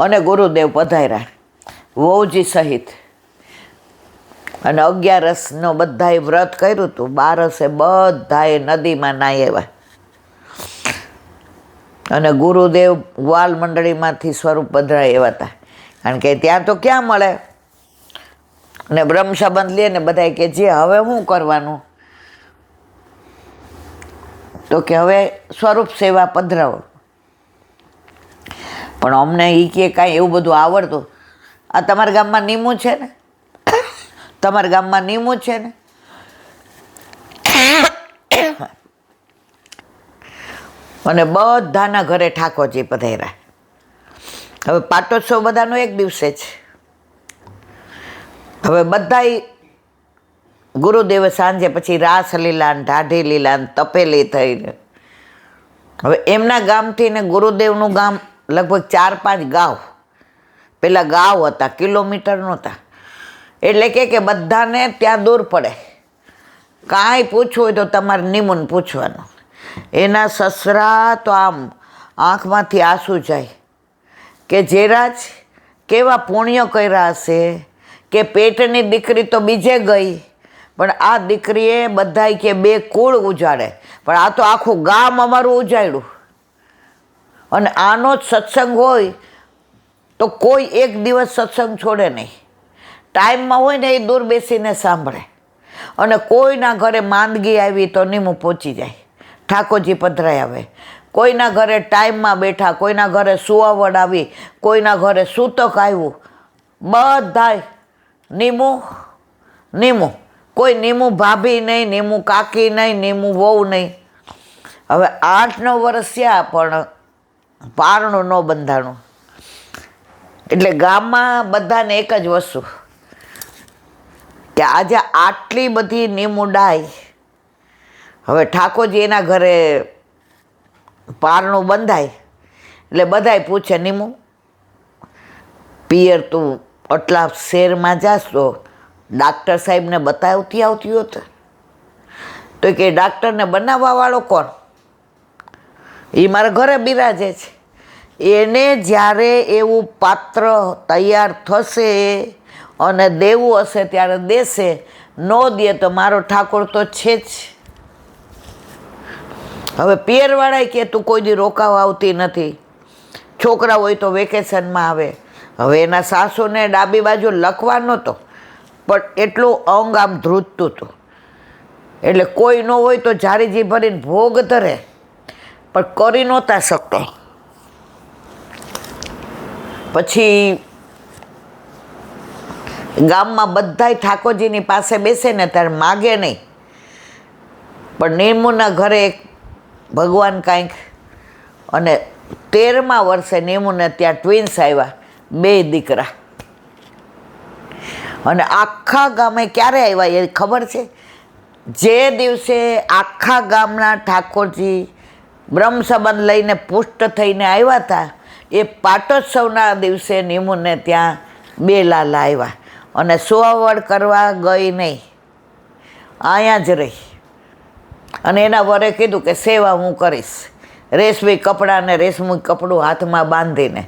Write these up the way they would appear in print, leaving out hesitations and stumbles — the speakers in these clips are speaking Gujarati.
અને ગુરુદેવ પધાર્યા વહુજી સહિત. અને 11 બધાએ વ્રત કર્યું હતું. 12 બધાએ નદીમાં નાહી આવ્યા. અને ગુરુદેવ ગ્વાલ મંડળીમાંથી સ્વરૂપ પધરાય એવા હતા, કારણ કે ત્યાં તો ક્યાં મળે. અને બ્રહ્મ સંબંધ લે ને બધા કે જે હવે શું કરવાનું, તો કે હવે સ્વરૂપ સેવા પધરાવો. પણ અમને એ કે કાંઈ એવું બધું આવડતું. આ તમારા ગામમાં નીમું છે ને, તમારા ગામમાં નીમું છે ને. અને બધાના ઘરે ઠાકોરજી પધાર્યા. હવે પાટોત્સવ બધાનો એક દિવસે છે. હવે બધાય ગુરુદેવે સાંજે પછી રાસલીલા ને ઢાઢી લીલા ને તપેલી થઈને, હવે એમના ગામથી ને ગુરુદેવનું ગામ લગભગ 4-5 ગાંવ. પેલા ગાંવ હતા, કિલોમીટર નહોતા. એટલે કે બધાને ત્યાં દૂર પડે. કાંઈ પૂછવું હોય તો તમારે નિમુન પૂછવાનું. એના સસરા તો આમ આંખમાંથી આંસુ જાય કે જેરાજ કેવા પુણ્ય કર્યા હશે કે પેટની દીકરી તો બીજે ગઈ, પણ આ દીકરીએ બધાય કે 2 કુળ ઉજાડે, પણ આ તો આખું ગામ અમારું ઉજાડ્યું. અને આનો જ સત્સંગ હોય તો કોઈ એક દિવસ સત્સંગ છોડે નહીં. ટાઈમમાં હોય ને એ દૂર બેસીને સાંભળે. અને કોઈના ઘરે માંદગી આવી તો નીમું પહોંચી જાય, ઠાકોરજી પધરાય આવે. કોઈના ઘરે ટાઈમમાં બેઠા, કોઈના ઘરે સુવાવડ આવી, કોઈના ઘરે સૂતક આવ્યું, બધાય નીમું નીમું. કોઈ નીમું ભાભી નહીં, નીમું કાકી નહીં, નીમું વહુ નહીં. હવે 8-9 વર્ષ થયા પણ પારણું ન બંધાણું. એટલે ગામમાં બધાને એક જ વસ્તુ કે આજે આટલી બધી નીમુડાઈ. હવે ઠાકોરજી એના ઘરે પારણું બંધાય એટલે બધાય પૂછે નીમું પિયર તું આટલા શહેરમાં જાસ તો ડાક્ટર સાહેબને બતાવતી આવતી હોત તો કે ડાક્ટરને બનાવવાવાળો કોણ? એ મારા ઘરે બિરાજે છે. એને જ્યારે એવું પાત્ર તૈયાર થશે અને દેવું હશે ત્યારે દેશે, ન દે તો મારો ઠાકોર તો છે જ. હવે પિયરવાળાએ કે તું કોઈ દી રોકાવા આવતી નથી, છોકરા હોય તો વેકેશનમાં આવે. હવે એના સાસુને ડાબી બાજુ લખવા નહોતો, પણ એટલું અંગ આમ ધ્રુજતું હતું. એટલે કોઈ ન હોય તો જારીજી ભરીને ભોગ ધરે, પણ કરી નહોતા શકતો. પછી ગામમાં બધાય ઠાકોરજીની પાસે બેસે ને ત્યારે માગે નહીં, પણ નીમુના ઘરે ભગવાન કાંઈક. અને 13મા વર્ષે નીમુને ત્યાં ટ્વિન્સ આવ્યા, 2 દીકરા. અને આખા ગામે ક્યારે આવ્યા એ ખબર છે? જે દિવસે આખા ગામના ઠાકોરજી બ્રહ્મ સંબંધ લઈને પુષ્ટ થઈને આવ્યા હતા, એ પાટોત્સવના દિવસે નીમુને ત્યાં 2 લાલા આવ્યા. અને સુવાવડ કરવા ગઈ નહીં, અહીંયા જ રહી. અને એના વરે કીધું કે સેવા હું કરીશ, રેશમી કપડાં ને રેશમી કપડું હાથમાં બાંધીને.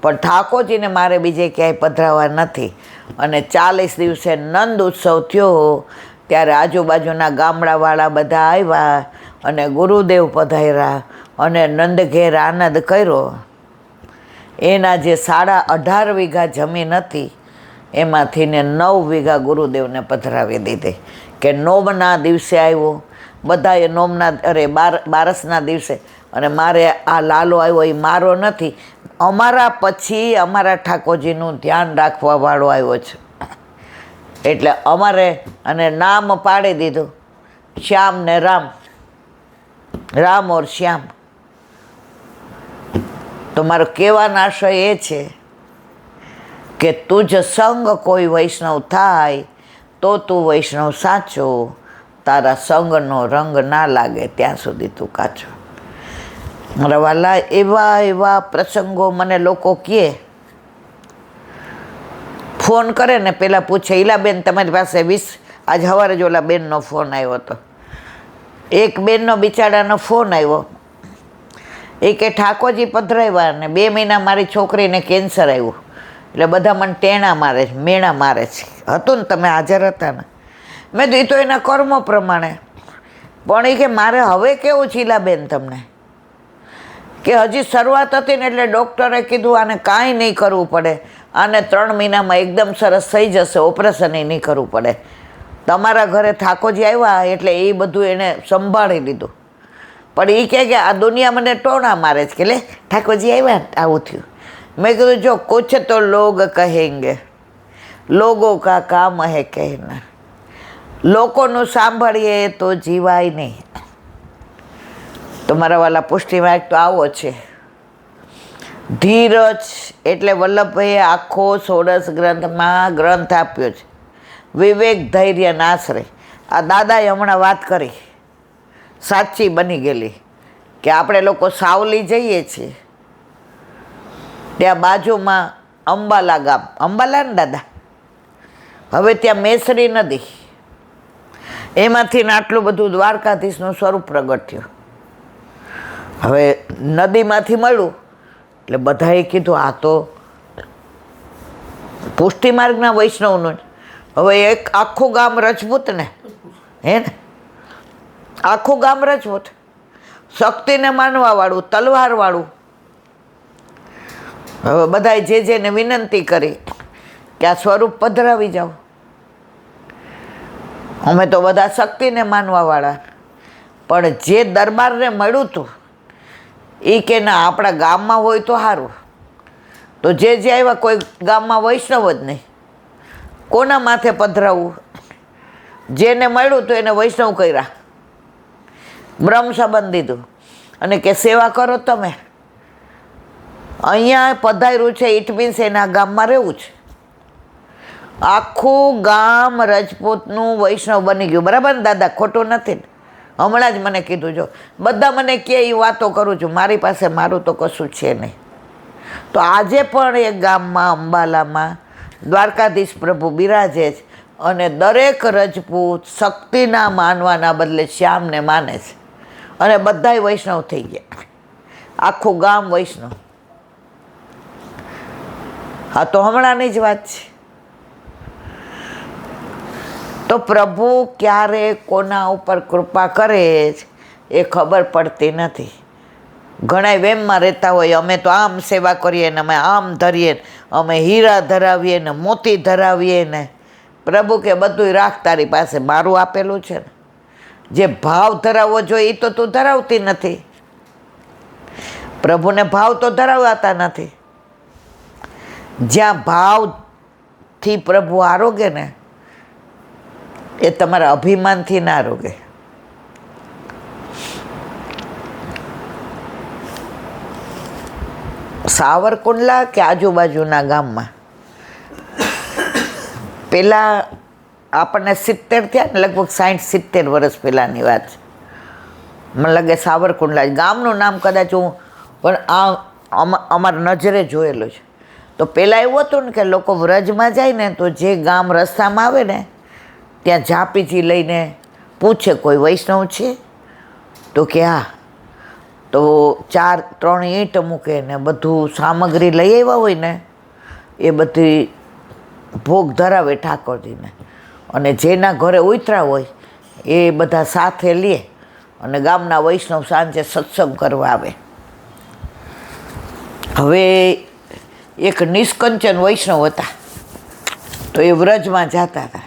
પણ ઠાકોરજીને મારે બીજે ક્યાંય પધરાવા નથી. અને 40 દિવસે નંદ ઉત્સવ થયો ત્યારે આજુબાજુના ગામડાવાળા બધા આવ્યા અને ગુરુદેવ પધાર્યા અને નંદ ઘેર આનંદ કર્યો. એના જે 18.5 વીઘા જમીન હતી એમાંથી ને 9 વીઘા ગુરુદેવને પધરાવી દીધી. કે નોમના દિવસે આવ્યો, બધાએ નોમના બારસના દિવસે. અને મારે આ લાલો આવ્યો એ મારો નથી, અમારા પછી અમારા ઠાકોરજીનું ધ્યાન રાખવાવાળો આવ્યો છે. એટલે અમારે અને નામ પાડી દીધું શ્યામ ને રામ, રામ ઓર શ્યામ. તો મારો કહેવાનો આશય એ છે કે તુજ સંગ કોઈ વૈષ્ણવ થાય તો તું વૈષ્ણવ સાચો, તારા સંગનો રંગ ના લાગે ત્યાં સુધી તું કાચો. મારા વાલા, એવા એવા પ્રસંગો મને લોકો કહે, ફોન કરે ને પહેલાં પૂછે ઈલાબેન તમારી પાસે 20, આજ સવારે જ ઓલા બેનનો ફોન આવ્યો હતો. એક બેનનો બિચારાનો ફોન આવ્યો એ કે ઠાકોરજી પધરાવ્યા ને 2 મહિના મારી છોકરીને કેન્સર આવ્યું, એટલે બધા મને ટેણા મારે છે, મેણા મારે છે. હતું ને, તમે હાજર હતા ને? મેં કીધું એ તો એના કર્મો પ્રમાણે. પણ એ કે મારે હવે કેવું શીલાબેન તમને, કે હજી શરૂઆત હતી ને એટલે ડૉક્ટરે કીધું આને કાંઈ નહીં કરવું પડે, આને 3 મહિનામાં એકદમ સરસ થઈ જશે, ઓપરેશન નહીં કરવું પડે. તમારા ઘરે ઠાકોરજી આવ્યા એટલે એ બધું એને સંભાળી લીધું. પણ એ કહે કે આ દુનિયા મને ટોણા મારે છે કે લે ઠાકોરજી આવ્યા આવું થયું. મેં કીધું જો કુછ તો લોગ કહેંગે, લોગો કા કામ હે કહેના. લોકોનું સાંભળીએ તો જીવાય નહીં. તમારા વાલા પુષ્ટિમાર્ગ તો આવો છે. ધીરજ એટલે વલ્લભભાઈએ આખો 16 ગ્રંથમાં ગ્રંથ આપ્યો છે. વિવેક ધૈર્ય નાશ્રય. આ દાદાએ હમણાં વાત કરી, સાચી બની ગયેલી, કે આપણે લોકો સાવલી જઈએ છીએ ત્યાં બાજુમાં અંબાલા ગામ, અંબાલા ને દાદા, હવે ત્યાં મેસરી નદી, એમાંથી ને આટલું બધું દ્વારકાધીશનું સ્વરૂપ પ્રગટ થયું. હવે નદીમાંથી મળ્યું એટલે બધાએ કીધું આ તો પુષ્ટિમાર્ગના વૈષ્ણવનું. હવે એક આખું ગામ રજપૂત ને, હે ને, આખું ગામ રજપૂત, શક્તિને માનવાવાળું, તલવારવાળું. હવે બધાએ જે જેને વિનંતી કરી કે આ સ્વરૂપ પધરાવી જાઓ. અમે તો બધા શક્તિને માનવાવાળા, પણ જે દરબારને મળ્યું હતું એ કે ના આપણા ગામમાં હોય તો સારું. તો જે આવ્યા કોઈ ગામમાં વૈષ્ણવ જ નહીં, કોના માથે પધરાવવું? જેને મળ્યું તો એને વૈષ્ણવ કર્યા, બ્રહ્મ સંબંધ દીધું અને કે સેવા કરો તમે. અહીંયા પધાર્યું છે ઇટ મીન્સ એના ગામમાં રહેવું છે. આખું ગામ રજપૂતનું વૈષ્ણવ બની ગયું. બરાબર ને દાદા? ખોટું નથી ને? હમણાં જ મને કીધું. જો બધા મને કે એ વાતો કરું છું, મારી પાસે મારું તો કશું છે નહીં. તો આજે પણ એ ગામમાં અંબાલામાં દ્વારકાધીશ પ્રભુ બિરાજે છે અને દરેક રજપૂત શક્તિના માનવાના બદલે શ્યામને માને છે અને બધાય વૈષ્ણવ થઈ ગયા. આખું ગામ વૈષ્ણવ. હા, તો હમણાંની જ વાત છે. તો પ્રભુ ક્યારે કોના ઉપર કૃપા કરે છે એ ખબર પડતી નથી. ઘણા વેમમાં રહેતા હોય, અમે તો આમ સેવા કરીએ ને, અમે આમ ધરીએ, અમે હીરા ધરાવીએ ને, મોતી ધરાવીએ ને. પ્રભુ કે બધું રાખ, તારી પાસે મારું આપેલું છે ને. જે ભાવ ધરાવવો જોઈએ એ તો તું ધરાવતી નથી. પ્રભુને ભાવ તો ધરાવાતા નથી. જ્યાં ભાવથી પ્રભુ આરોગે ને એ તમારા અભિમાનથી ના આરોગે. સાવરકુંડલા કે આજુબાજુના ગામમાં પહેલાં આપણને 70 થયા ને, લગભગ 60-70 વર્ષ પહેલાંની વાત છે. મને લાગે સાવરકુંડલા ગામનું નામ કદાચ હું પણ અમારા નજરે જોયેલું છે. તો પહેલાં એવું હતું ને કે લોકો વ્રજમાં જાય ને તો જે ગામ રસ્તામાં આવે ને ત્યાં ઝાંપીજી લઈને પૂછે કોઈ વૈષ્ણવ છે? તો કે હા. તો 3 ઈંટ મૂકે ને બધું સામગ્રી લઈ આવ્યા હોય ને એ બધી ભોગ ધરાવે ઠાકોરજીને. અને જેના ઘરે ઉતરા હોય એ બધા સાથે લે અને ગામના વૈષ્ણવ સાંજે સત્સંગ કરવા આવે. હવે એક નિષ્કંચન વૈષ્ણવ હતા, તો એ વ્રજમાં જતા હતા.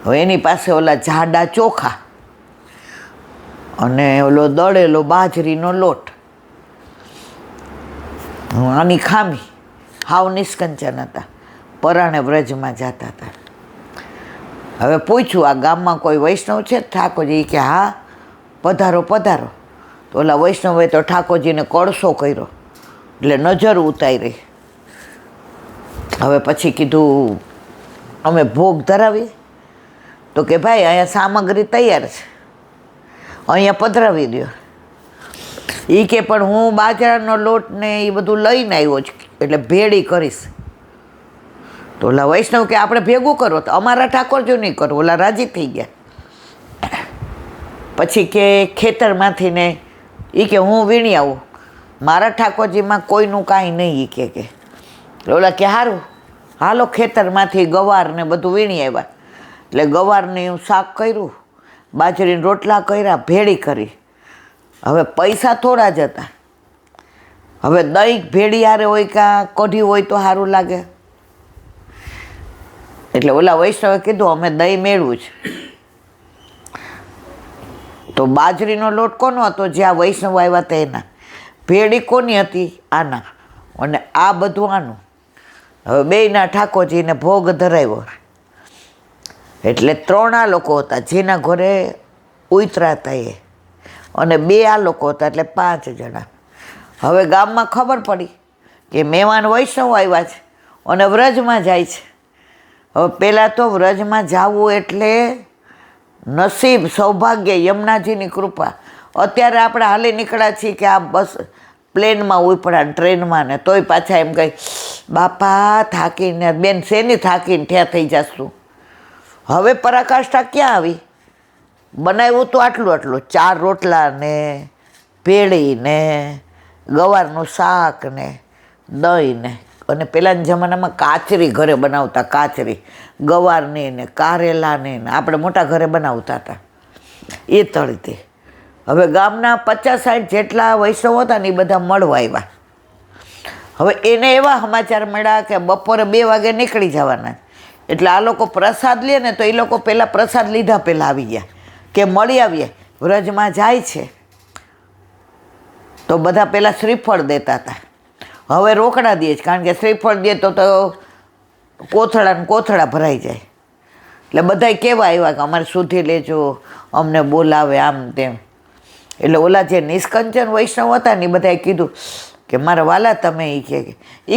હવે એની પાસે ઓલા જાડા ચોખા અને ઓલો દળેલો બાજરીનો લોટ, આની ખામી, હાવ નિષ્કંચન હતા. પરાણે વ્રજમાં જતા હતા. હવે પૂછ્યું આ ગામમાં કોઈ વૈષ્ણવ છે ઠાકોરજી? કે હા, પધારો પધારો. તો ઓલા વૈષ્ણવે તો ઠાકોરજીને કળશો કર્યો એટલે નજર ઉતારી. હવે પછી કીધું અમે ભોગ ધરાવીએ? તો કે ભાઈ અહીંયા સામગ્રી તૈયાર છે, અહીંયા પધરાવી દો. એ કે પણ હું બાજરાનો લોટ ને એ બધું લઈને આવ્યો છું એટલે ભેળી કરીશ. તો ઓલા વૈષ્ણવ કે આપણે ભેગું કરો. તો અમારા ઠાકોરજી નહીં કરો. ઓલા રાજી થઈ ગયા. પછી કે ખેતરમાંથી ને એ કે હું વીણી આવું, મારા ઠાકોરજીમાં કોઈનું કાંઈ નહીં. એ કે ઓલા કે સારું હાલો ખેતરમાંથી ગવાર ને બધું વીણી આવ્યા. એટલે ગવારને હું શાક કર્યું, બાજરીના રોટલા કર્યા, ભેળી કરી. હવે પૈસા થોડા જ હતા. હવે દહીં ભેળી હારે હોય કાં કઢી હોય તો સારું લાગે. એટલે ઓલા વૈષ્ણવે કીધું અમે દહીં મેળવું છે. તો બાજરીનો લોટ કોનો હતો? જે આ વૈષ્ણવ આવ્યા હતા એના. ભેળી કોની હતી? આના. અને આ બધું આનું. હવે બેયના ઠાકોરજીને ભોગ ધરાવ્યો. એટલે 3 આ લોકો હતા જેના ઘરે ઉતરા હતા એ, અને 2 આ લોકો હતા, એટલે 5 જણા. હવે ગામમાં ખબર પડી કે મહેમાન વૈષ્ણવ આવ્યા છે અને વ્રજમાં જાય છે. હવે પહેલાં તો વ્રજમાં જવું એટલે નસીબ, સૌભાગ્ય, યમુનાજીની કૃપા. અત્યારે આપણે હાલી નીકળ્યા છીએ કે આ બસ પ્લેનમાં ઉપડ્યા, ટ્રેનમાં, ને તોય પાછા એમ કહી બાપા થાકીને, બેન શેની થાકીને ઠ્યા થઈ જશું. હવે પરાકાષ્ઠા ક્યાં આવી? બનાવ્યું તો આટલું 4 રોટલા ને ભેળી ને ગવારનું શાક ને દહીં ને, અને પહેલાંના જમાનામાં કાચરી ઘરે બનાવતા, કાચરી ગવારની ને કારેલાની ને આપણે મોટા ઘરે બનાવતા હતા એ તળીતી. હવે ગામના 50-60 જેટલા વૈષ્ણવ હતા ને એ બધા મળવા આવ્યા. હવે એને એવા સમાચાર મળ્યા કે બપોરે 2 વાગે નીકળી જવાના. એટલે આ લોકો પ્રસાદ લે ને તો એ લોકો પહેલાં પ્રસાદ લીધા પહેલાં આવી ગયા કે મળી આવીએ, વ્રજમાં જાય છે. તો બધા પહેલાં શ્રીફળ દેતા હતા. હવે રોકડા દે છે, કારણ કે શ્રીફળ દે તો કોથળા ને કોથળા ભરાઈ જાય. એટલે બધાય કેવા આવ્યા કે અમારે સુધી લેજો, અમને બોલાવે, આમ તેમ. એટલે ઓલા જે નિષ્કંચન વૈષ્ણવ હતા ને એ બધાએ કીધું કે મારા વાલા તમે એ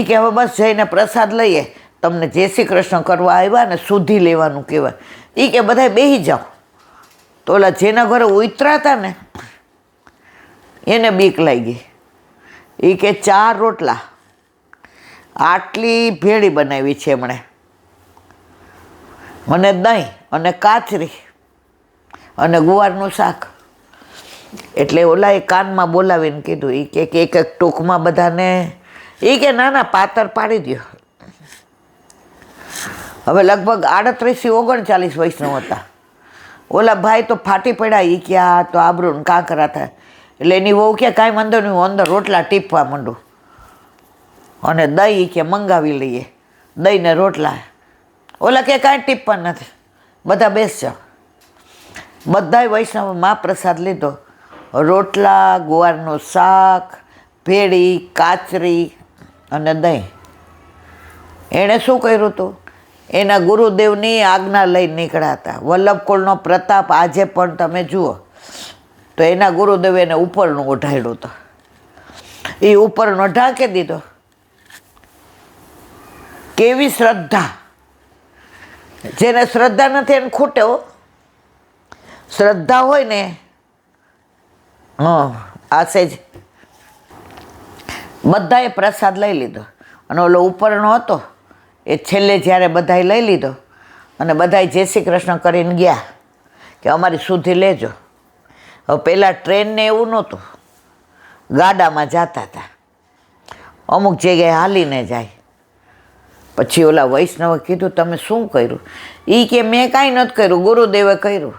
કે હવે બસ જઈને પ્રસાદ લઈએ, તમને જય શ્રી કૃષ્ણ કરવા આવ્યા ને શુદ્ધિ લેવાનું કહેવાય. એ કે બધાએ બેસી જાઓ. તો ઓલા જેના ઘરે ઉતરા હતા ને એને બીક લાગી. એ કે 4 રોટલા, આટલી ભેળી બનાવી છે એમણે, મને દહીં અને કાચરી અને ગુવારનું શાક. એટલે ઓલાએ કાનમાં બોલાવીને કીધું, એ કે એક ટૂંકમાં બધાને, એ કે ના પાતર પાડી દો. હવે લગભગ 38-39 વૈષ્ણવ હતા. ઓલા ભાઈ તો ફાટી પડ્યા. એ કે આ તો આબરૂ ને કાંકરા થાય. એટલે એની વહુ કે કાંઈ વાંધો નહીં, હું અંદર રોટલા ટીપવા માંડું અને દહીં કે મંગાવી લઈએ, દહીં ને રોટલા. ઓલા કે કાંઈ ટીપવા નથી, બધા બેસજો. બધાય વૈષ્ણવમાં પ્રસાદ લીધો. રોટલા, ગુવારનું શાક, ભેળી, કાચરી અને દહીં. એણે શું કર્યું હતું? એના ગુરુદેવની આજ્ઞા લઈને નીકળ્યા હતા. વલ્લભકુળનો પ્રતાપ આજે પણ તમે જુઓ તો એના ગુરુદેવે એને ઉપરનું ઓઢાડ્યું હતું. એ ઉપરનો ઢાંકી દીધો. કેવી શ્રદ્ધા! જેને શ્રદ્ધા નથી એને ખૂટે હો. શ્રદ્ધા હોય ને આશે જ. બધાએ પ્રસાદ લઈ લીધો અને ઓલો ઉપરનો હતો એ છેલ્લે જ્યારે બધાએ લઈ લીધો અને બધાએ જય શ્રી કૃષ્ણ કરીને ગયા કે અમારી સુધી લેજો. હવે પહેલાં ટ્રેનને એવું નહોતું, ગાડામાં જતા હતા, અમુક જગ્યાએ હાલીને જાય. પછી ઓલા વૈષ્ણવે કીધું તમે શું કર્યું? એ કે મેં કાંઈ નથી કર્યું, ગુરુદેવે કર્યું.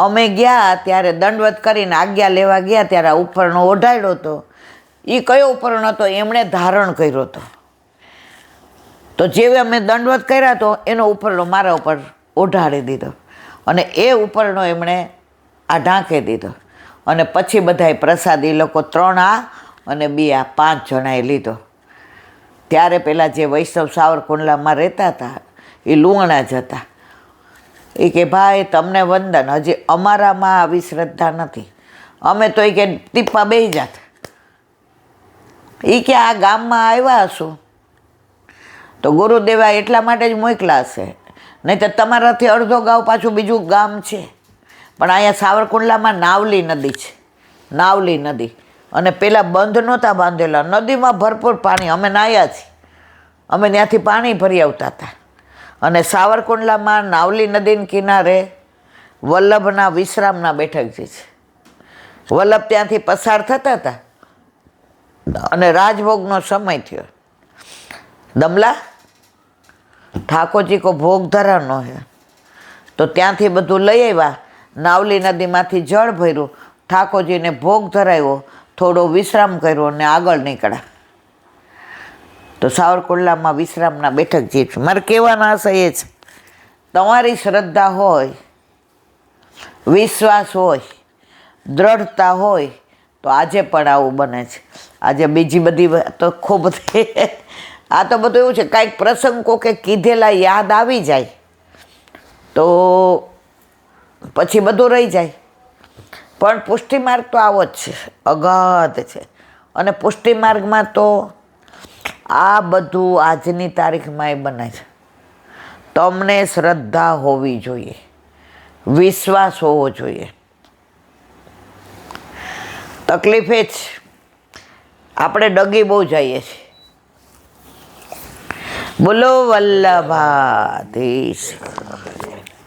અમે ગયા ત્યારે દંડવત કરીને આજ્ઞા લેવા ગયા ત્યારે આ ઉપરનો ઓઢાડ્યો હતો. એ કયો ઉપરનો હતો? એમણે ધારણ કર્યો હતો. તો જેવી અમે દંડવત કર્યા તો એનો ઉપરનો મારા ઉપર ઓઢાડી દીધો અને એ ઉપરનો એમણે આ ઢાંકી દીધો. અને પછી બધાએ પ્રસાદ એ લોકો 3 આ અને 2 આ 5 જણાએ લીધો. ત્યારે પેલા જે વૈષ્ણવ સાવરકુંડલામાં રહેતા હતા એ લુહાણા જ હતા. એ કે ભાઈ તમને વંદન, હજી અમારામાં આવી શ્રદ્ધા નથી, અમે તો એ કે ટીપા બેસી જાત. એ કે આ ગામમાં આવ્યા હશું તો ગુરુદેવા એટલા માટે જ મોકલા હશે, નહીં તો તમારાથી અડધો ગામ પાછું બીજું ગામ છે. પણ અહીંયા સાવરકુંડલામાં નાવલી નદી છે, નાવલી નદી. અને પેલા બંધ નહોતા બાંધેલા, નદીમાં ભરપૂર પાણી. અમે નાહ્યા છીએ, અમે ત્યાંથી પાણી ભરી આવતા હતા. અને સાવરકુંડલામાં નાવલી નદીના કિનારે વલ્લભના વિશ્રામના બેઠક જે છે વલ્લભ ત્યાંથી પસાર થતા હતા અને રાજભોગનો સમય થયો. દમલા ઠાકોરજી કો ભોગ ધરાનો હે, તો ત્યાંથી બધું લઈ આવ્યા. નાવલી નદીમાંથી જળ ભર્યું, ઠાકોરજીને ભોગ ધરાવ્યો, થોડો વિશ્રામ કર્યો અને આગળ નીકળ્યા. તો સાવરકુંડલામાં વિશ્રામના બેઠક જે છે. મારે કહેવાનો આશય એ છે, તમારી શ્રદ્ધા હોય, વિશ્વાસ હોય, દ્રઢતા હોય તો આજે પણ આવું બને છે. આજે બીજી બધી તો ખૂબ આ તો બધું એવું છે, કાંઈક પ્રસંગ કોકે કીધેલા યાદ આવી જાય તો પછી બધું રહી જાય. પણ પુષ્ટિ માર્ગ તો આવો જ છે, અગાધ છે. અને પુષ્ટિ માર્ગમાં તો આ બધું આજની તારીખમાં એ બને છે. તમને શ્રદ્ધા હોવી જોઈએ, વિશ્વાસ હોવો જોઈએ. તકલીફ એ જ આપણે ડગી બહુ જઈએ છીએ. બોલો વલ્લભાધીશ.